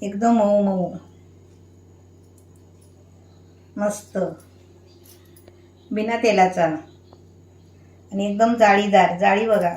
एकदम मऊ मऊ मस्त बिना तेलाचा आणि एकदम जाळीदार जाळी बघा।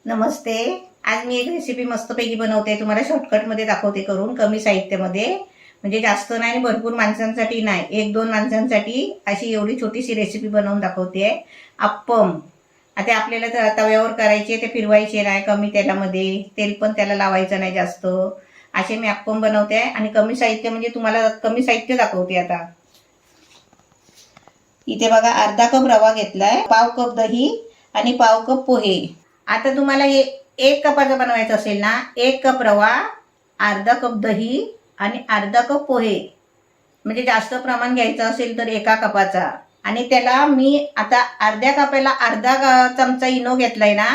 नमस्ते, आज मी एक रेसिपी मस्तपैकी बनवते, तुम्हाला शॉर्टकटमध्ये दाखवते करून कमी साहित्यामध्ये, म्हणजे जास्त नाही आणि भरपूर माणसांसाठी नाही, एक दोन माणसांसाठी अशी एवढी छोटीशी रेसिपी बनवून दाखवते। अप्पम आता आपल्याला तव्यावर करायचे, ते फिरवायचे नाही, कमी तेलामध्ये, तेल पण त्याला लावायचं नाही जास्त, असे मी अप्पम बनवते आणि कमी साहित्य म्हणजे तुम्हाला कमी साहित्य दाखवते। आता इथे बघा अर्धा कप रवा घेतलाय, पाव कप दही आणि पाव कप पोहे। आता तुम्हाला एक कपाचं बनवायचं असेल ना, एक कप रवा, अर्धा कप दही आणि अर्धा कप पोहे, म्हणजे जास्त प्रमाण घ्यायचं असेल तर एका कपाचा। आणि त्याला मी आता अर्ध्या कपाला अर्धा चमचा इनो घेतलाय ना,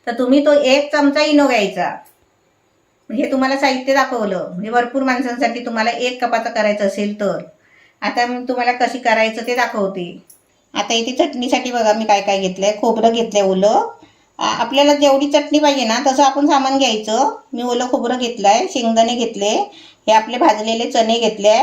तर तुम्ही तो एक चमचा इनो घ्यायचा। हे तुम्हाला साहित्य दाखवलं, म्हणजे भरपूर माणसांसाठी तुम्हाला एक कपाचा करायचं असेल तर। आता मी तुम्हाला कशी करायचं ते दाखवते। आता इथे चटणीसाठी बघा मी काय काय घेतलंय, खोबरं घेतलंय ओलं, आपल्याला जेवढी चटणी पाहिजे ना तसं आपण सामान घ्यायचं। मी ओलं खोबरं घेतलंय, शेंगदाणे घेतले, हे आपले भाजलेले चणे घेतले,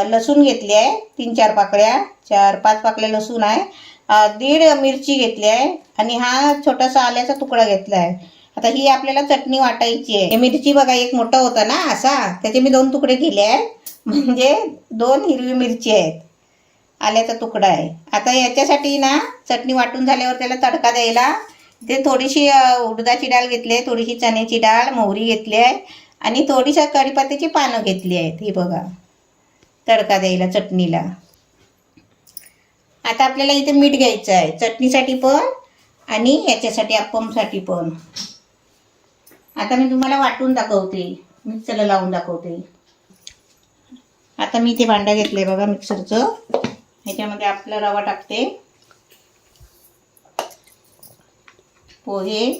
लसूण घेतली आहे 3-4 पाकळ्या, 4-5 पाकळ्या लसूण आहे, 1.5 मिरची घेतली आहे आणि हा छोटासा आल्याचा तुकडा घेतला आहे। आता ही आपल्याला चटणी वाटायची आहे। मिरची बघा एक मोठा होता ना असा, त्याचे मी 2 तुकडे केले आहे, म्हणजे 2 हिरवी मिरची आहेत, आल्याचा तुकडा आहे। आता याच्यासाठी ना चटणी वाटून झाल्यावर त्याला तडका द्यायला ते थोडीशी उडदाची डाळ घेतली आहे, थोडीशी चण्याची डाळ, मोहरी घेतली आहे आणि थोडीशी कढीपत्त्याची पानं घेतली आहेत, ही बघा तडका द्यायला चटणीला। आता आपल्याला इथे मीठ घ्यायचं आहे चटणीसाठी पण आणि याच्यासाठी अप्पमसाठी पण। आता मी तुम्हाला वाटून दाखवते, मिक्सरला लावून दाखवते। आता मी इथे भांडं घेतलंय बघा मिक्सरचं, ह्याच्यामध्ये आपला रवा टाकते, पोहे,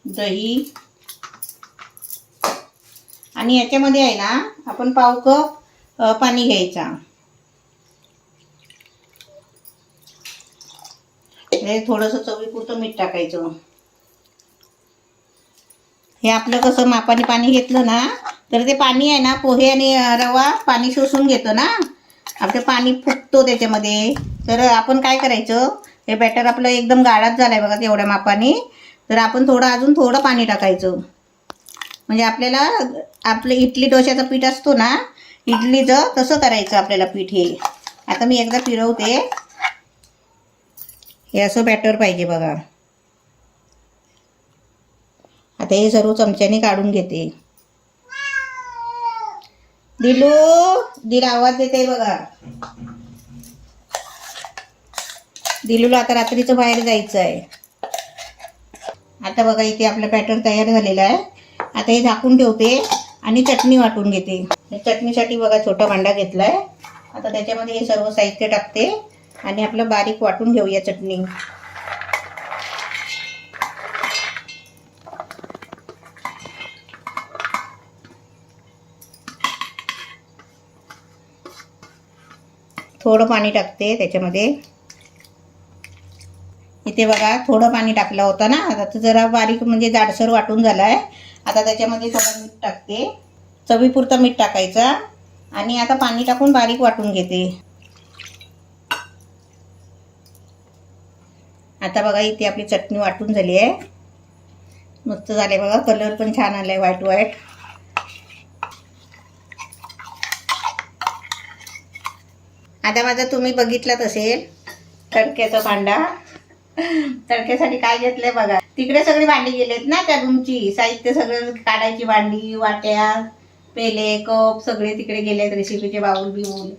दही आणि याच्यामध्ये आहे ना आपण पाव कप पाणी घ्यायचा, थोडंसं चवीपुरतं मीठ टाकायचं। हे आपलं कसं मापाने पाणी घेतलं ना तर ते पाणी आहे ना, पोहे आणि रवा पाणी शोषून घेतो ना, आपलं पाणी फुटतो त्याच्यामध्ये। तर आपण काय करायचं, हे बॅटर आपलं एकदम गाढाच झालंय बघा तेवढ्या मापाने, तर आपण अजून थोडं पाणी टाकायचं, म्हणजे आपल्याला आपलं इडली डोश्याचं पीठ असतो ना इडलीचं, तसं करायचं आपल्याला पीठ हे। आता मी एकदा फिरवते, हे असं बॅटर पाहिजे बघा। आता हे सर्व चमच्याने काढून घेते। दिलू दिल आवाज देते बघा, दिलूला आता रात्रीचं बाहेर जायचं आहे। आता बघा इथे आपलं बॅटर तयार झालेलं आहे। आता हे झाकून ठेवते आणि चटणी वाटून घेते। चटणीसाठी बघा छोटा भांडा घेतलाय, आता त्याच्यामध्ये हे सर्व साहित्य टाकते आणि आपलं बारीक वाटून घेऊया चटणी। थोडं पाणी टाकते त्याच्यामध्ये, इथे बघा थोडं पाणी टाकलं होतं ना, आता जरा बारीक म्हणजे जाडसर वाटून झालाय। आता त्याच्यामध्ये थोडं मीठ टाकते, चवीपुरतं मीठ टाकायचा आणि आता पाणी टाकून बारीक वाटून घेते। आता बघा इथे आपली चटणी वाटून झाली आहे, मस्त झाले बघा, कलर पण छान आलाय व्हाईट व्हाईट। आता माझा तुम्ही बघितलाच असेल तडक्याचा भांडा, तडक्यासाठी काय घेतलंय बघा, तिकडे सगळी भांडी गेलेत ना त्या रूमची, साहित्य सगळं काढायची भांडी, वाट्या, पेले, कप सगळे तिकडे गेलेत, रेसिपीचे बाउल बिऊल।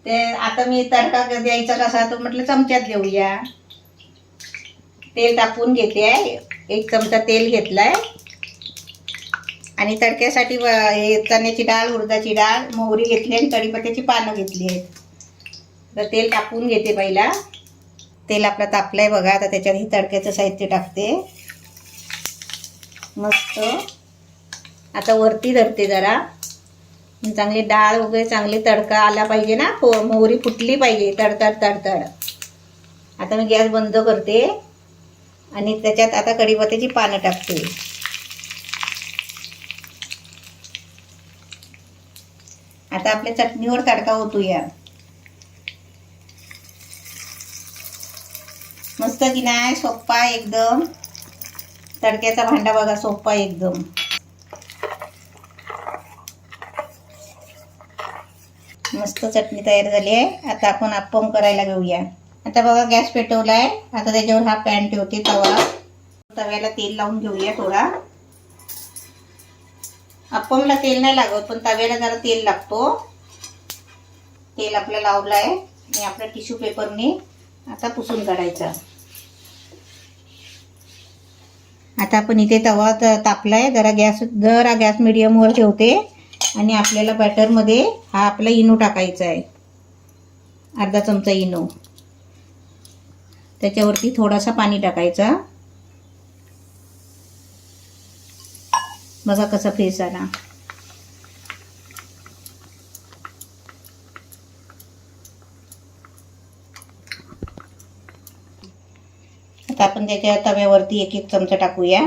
ते आता मी तडका द्यायचा कसा, तो म्हटलं चमच्यात देऊया। तेल टाकून घेते, 1 चमचा तेल घेतलाय आणि तडक्यासाठी चण्याची डाळ, उडदाची डाळ, मोहरी घेतली आणि कढीपत्त्याची पानं घेतली आहेत। तर तेल टाकून घेते पहिला, तेल आपलं तापलंय बघा। आता त्याच्यात ही तडक्याचं साहित्य टाकते मस्त। आता वरती धरते जरा, चांगली डाळ वगैरे चांगली तडका आला पाहिजे ना, मोहरी फुटली पाहिजे तडतड तडतड। आता मी गॅस बंद करते आणि त्याच्यात आता कढीपत्त्याची पानं टाकते. आता आपल्या चटणीवर तडका ओतूया. मस्त की नाही? सोप्पा एकदम. तडक्याचा भांडा बघा, सोप्पा एकदम. मस्त चटणी तयार झाली आहे. आता आपण अप्पम करायला घेऊया. आता बघा गॅस पेटवलाय. आता त्याच्यावर हा पॅन ठेवते, तवा. तव्याला तेल लावून घेऊया थोडा. अप्पमला तेल नाही लागत, पण तव्याला जरा तेल लागतो. तेल आपलं लावलं आहे आणि आपल्या टिश्यू पेपरने आता पुसून काढायचा. आता आपण इथे तवा तापलाय. जरा गॅस मीडियमवर ठेवते आणि आपल्याला बॅटरमध्ये हा आपला इनो टाकायचा आहे. अर्धा चमचा इनो. त्याच्यावरती थोडासा पाणी टाकायचा. बघा कसा फेस आला. आता आपण त्याच्या तव्यावरती एक एक चमचा टाकूया.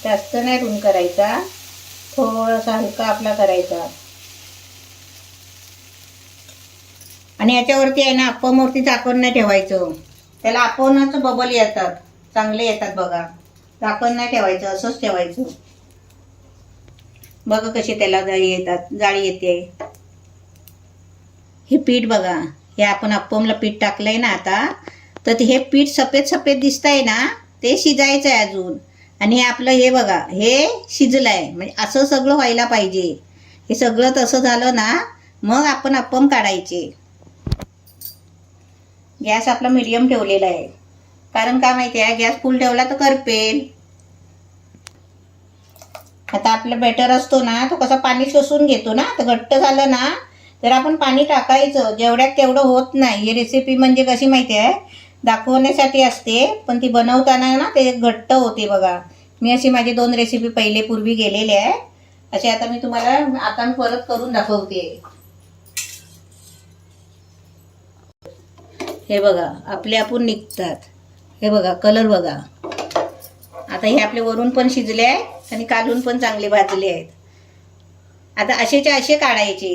जास्त नाही रुंद करायचा, थोडासा हलका आपला करायचा. आणि याच्यावरती आहे ना, अप्पमवरती झाकण नाही ठेवायचं. त्याला अप्पमच बबल येतात, चांगले येतात बघा. झाकण नाही ठेवायचं, असंच ठेवायचं. बघा कशी त्याला जाळी येते. हे पीठ बघा, हे आपण अप्पमला पीठ टाकलंय ना आता, तर हे पीठ सफेद सफेद दिसतंय ना, ते शिजायचं आहे अजून. आणि हे आपलं हे बघा, हे शिजलंय. म्हणजे असं सगळं व्हायला पाहिजे. हे सगळं तसं झालं ना, मग आपण अप्पम काढायचे. गॅस आपला मीडियम ठेवलेला आहे, कारण काय माहिती आहे, गॅस फुल ठेवला तर करपेल. आता आपलं बॅटर असतो ना, तो कसा पाणी शोषून घेतो ना, तर घट्ट झालं ना, तर आपण पाणी टाकायचं. जेवढ्यात तेवढं होत नाही. ही रेसिपी म्हणजे कशी माहिती आहे, दाखवण्यासाठी असते, पण ती बनवताना ना ते घट्ट होते बघा. मी अशी माझी 2 रेसिपी पूर्वी गेलेले आहे. असे आता मी तुम्हाला परत करून दाखवते. हे बघा, आपले आपण निघतात. हे बघा कलर बघा. आता हे आपले वरून पण शिजले आहेत आणि काढून पण चांगले भाजले आहेत. आता असेच्या असे काढायचे,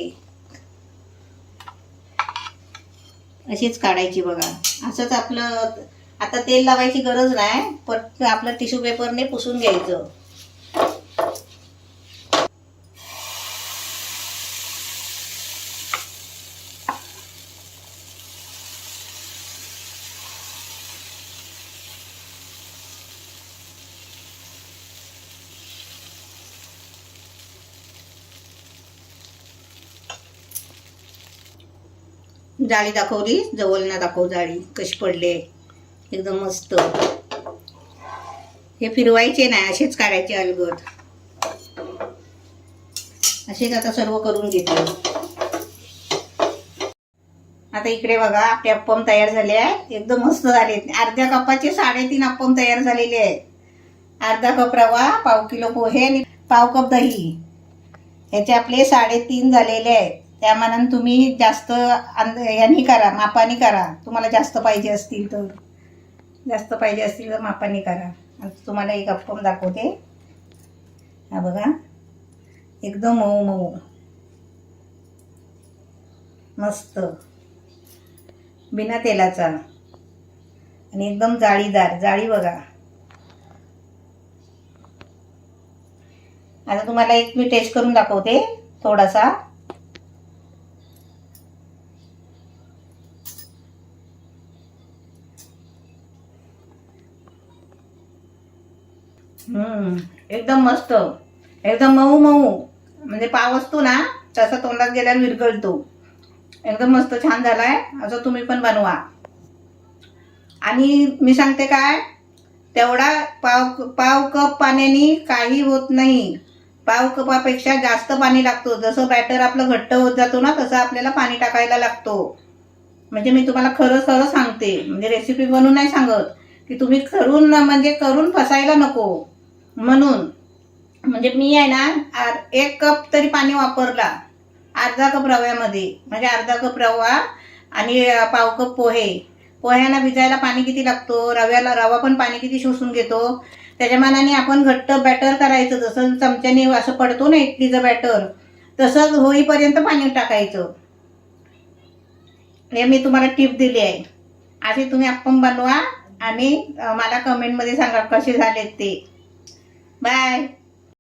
असेच काढायची बघा. असंच आपलं. आता तेल लावायची गरज नाही, पण आपलं टिश्यू पेपरने पुसून घ्यायचं. जाळी दाखवली, जवळ ना दाखव. जाळी कशी पडले एकदम मस्त. हे फिरवायचे नाही, असेच काढायचे अलगद. असेच आता सर्व करून घेते. आता इकडे बघा, आपले अप्पम तयार झाले आहे. एकदम मस्त झाले. अर्ध्या कपाचे 3.5 अप्पम तयार झालेले आहे. अर्धा कप रवा, 1/2 किलो पोहे आणि 1/2 कप दही. याचे आपले 3.5 झालेले आहेत. त्या मानाने तुम्ही जास्त यांनी करा, मापाने करा. तुम्हाला जास्त पाहिजे असतील तर मापाने करा. आता तुम्हाला एक अप्पम दाखवते. हा बघा, एकदम मऊ मऊ मस्त, बिना तेलाचा आणि एकदम जाळीदार. जाळी बघा. आता तुम्हाला एक मी टेस्ट करून दाखवते थोडासा. एकदम मस्त, एकदम मऊ मऊ. म्हणजे पाव असतो ना, तसा तोंडात गेल्यावर विरघळतो. एकदम मस्त, छान झालाय. असं तुम्ही पण बनवा. आणि मी सांगते काय, तेवढा पाव कप पाण्याने काही होत नाही. 1/2 कपापेक्षा जास्त पाणी लागतो. जसं बॅटर आपलं घट्ट होत जातो ना, तसं आपल्याला पाणी टाकायला लागतो. म्हणजे मी तुम्हाला खरं सांगते. म्हणजे रेसिपी बनवून नाही सांगत की तुम्ही करून फसायला नको म्हणून. म्हणजे मी आहे ना 1 कप तरी पाणी वापरला अर्धा कप रव्यामध्ये, म्हणजे अर्धा कप रवा आणि पाव कप पोहे. पोह्यांना भिजायला पाणी किती लागतो, रवा पण पाणी किती शोषून घेतो, त्याच्या मानाने आपण घट्ट बॅटर करायचं. जसं चमच्याने असं पडतो ना इडलीचं बॅटर, तसंच होईपर्यंत पाणी टाकायचं. हे मी तुम्हाला टिप दिली आहे. असे तुम्ही अप्पम बनवा आणि मला कमेंटमध्ये सांगा कसे झालेत ते. बाय.